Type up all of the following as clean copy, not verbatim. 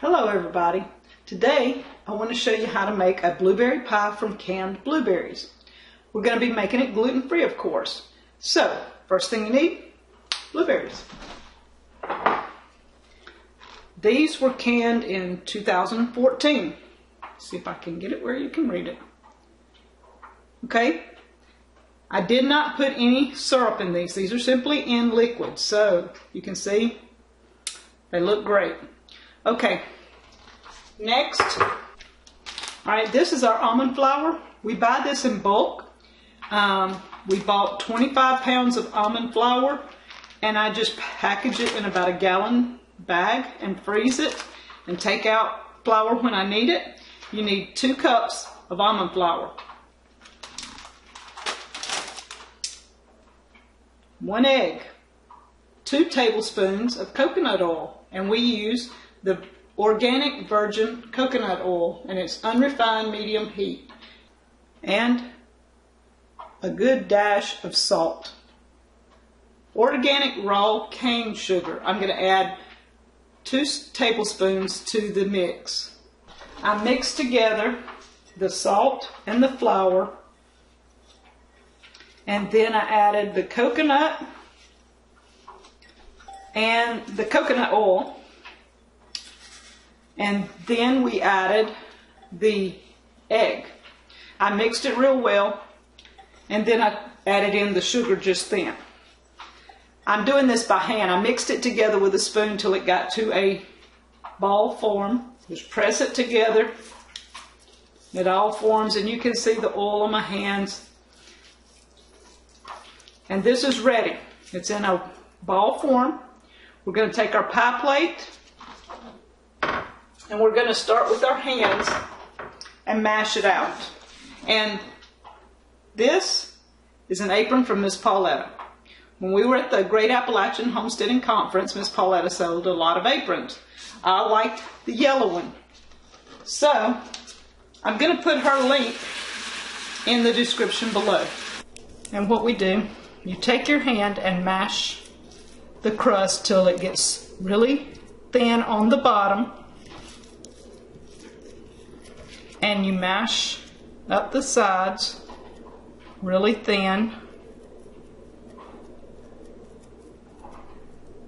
Hello everybody. Today I want to show you how to make a blueberry pie from canned blueberries. We're going to be making it gluten-free, of course. So, first thing you need, blueberries. These were canned in 2014. See if I can get it where you can read it. Okay, I did not put any syrup in these. These are simply in liquid, so you can see they look great. Okay, next, all right, this is our almond flour. We buy this in bulk. We bought 25 pounds of almond flour, and I just package it in about a gallon bag and freeze it and take out flour when I need it. You need 2 cups of almond flour, 1 egg, 2 tablespoons of coconut oil, and we use the organic virgin coconut oil, and it's unrefined medium heat, and a good dash of salt. Organic raw cane sugar. I'm going to add 2 tablespoons to the mix. I mix together the salt and the flour, and then I added the coconut and the coconut oil. And then we added the egg. I mixed it real well, and then I added in the sugar just then. I'm doing this by hand. I mixed it together with a spoon till it got to a ball form. Just press it together. It all forms, and you can see the oil on my hands. And this is ready. It's in a ball form. We're going to take our pie plate, and we're going to start with our hands and mash it out. And this is an apron from Miss Pauletta. When we were at the Great Appalachian Homesteading Conference, Miss Pauletta sold a lot of aprons. I liked the yellow one. So, I'm going to put her link in the description below. And what we do, you take your hand and mash the crust till it gets really thin on the bottom. And you mash up the sides really thin,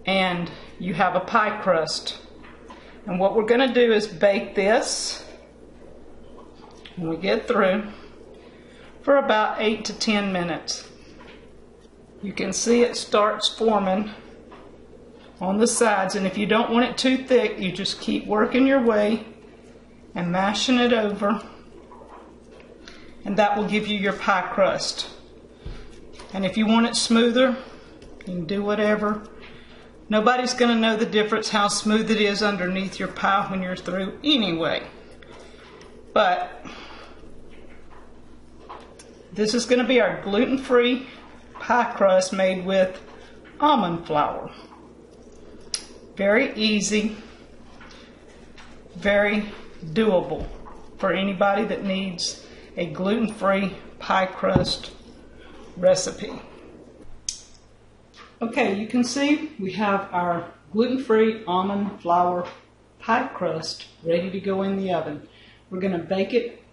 and you have a pie crust. And what we're going to do is bake this when we get through for about 8 to 10 minutes. You can see it starts forming on the sides, and if you don't want it too thick, you just keep working your way and mashing it over, and that will give you your pie crust. And if you want it smoother, you can do whatever. Nobody's going to know the difference how smooth it is underneath your pie when you're through anyway. But this is going to be our gluten-free pie crust made with almond flour. Very easy, very doable for anybody that needs a gluten-free pie crust recipe. Okay, you can see we have our gluten-free almond flour pie crust ready to go in the oven. We're going to bake it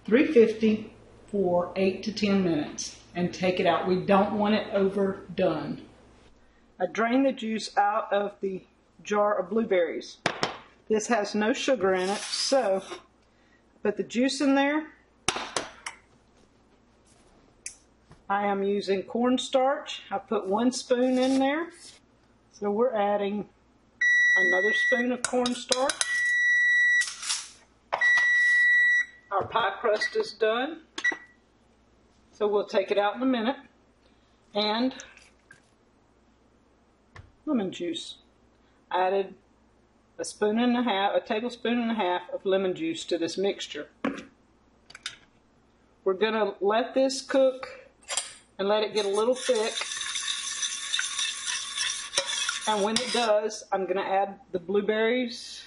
350 for 8 to 10 minutes and take it out. We don't want it overdone. I drained the juice out of the jar of blueberries. This has no sugar in it, so put the juice in there. I am using cornstarch. I put 1 spoon in there. So we're adding another spoon of cornstarch. Our pie crust is done. So we'll take it out in a minute. And lemon juice. I added a tablespoon and a half of lemon juice to this mixture. We're going to let this cook and let it get a little thick. And when it does, I'm going to add the blueberries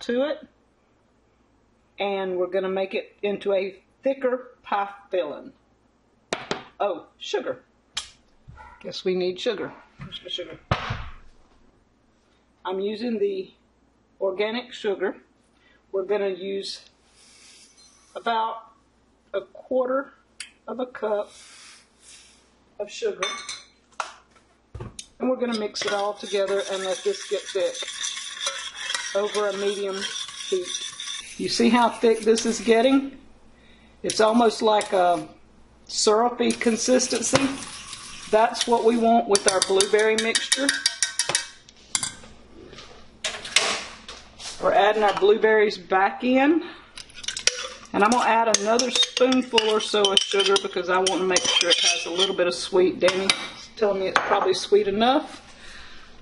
to it. And we're going to make it into a thicker pie filling. Oh, sugar. Guess we need sugar. Where's my sugar? I'm using the organic sugar. We're going to use about 1/4 of a cup of sugar. And we're going to mix it all together and let this get thick over a medium heat. You see how thick this is getting? It's almost like a syrupy consistency. That's what we want with our blueberry mixture. We're adding our blueberries back in. And I'm going to add another spoonful or so of sugar because I want to make sure it has a little bit of sweet. Danny's telling me it's probably sweet enough.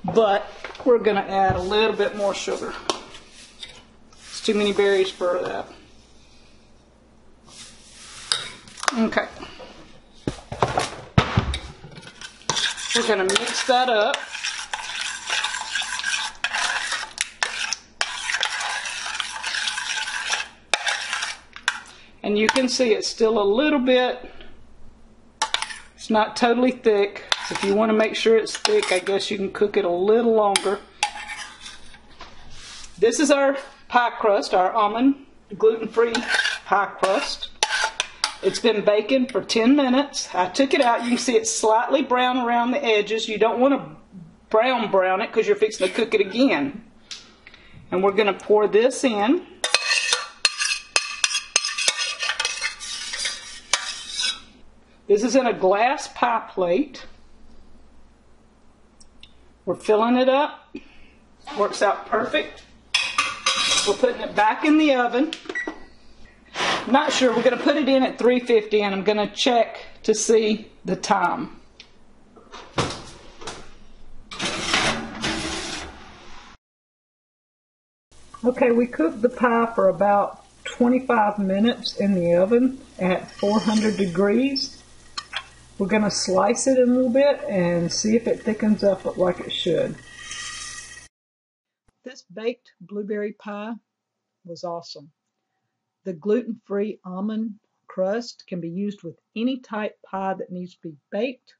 But we're going to add a little bit more sugar. It's too many berries for that. Okay. We're going to mix that up. And you can see it's still a little bit, it's not totally thick. So if you want to make sure it's thick, I guess you can cook it a little longer. This is our pie crust, our almond gluten-free pie crust. It's been baking for 10 minutes. I took it out. You can see it's slightly brown around the edges. You don't want to brown it because you're fixing to cook it again. And we're going to pour this in. This is in a glass pie plate. We're filling it up. Works out perfect. We're putting it back in the oven. Not sure. We're going to put it in at 350 and I'm going to check to see the time. Okay, we cooked the pie for about 25 minutes in the oven at 400 degrees. We're going to slice it a little bit and see if it thickens up like it should. This baked blueberry pie was awesome. The gluten-free almond crust can be used with any type pie that needs to be baked.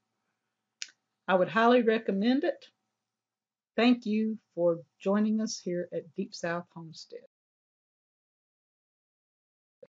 I would highly recommend it. Thank you for joining us here at Deep South Homestead.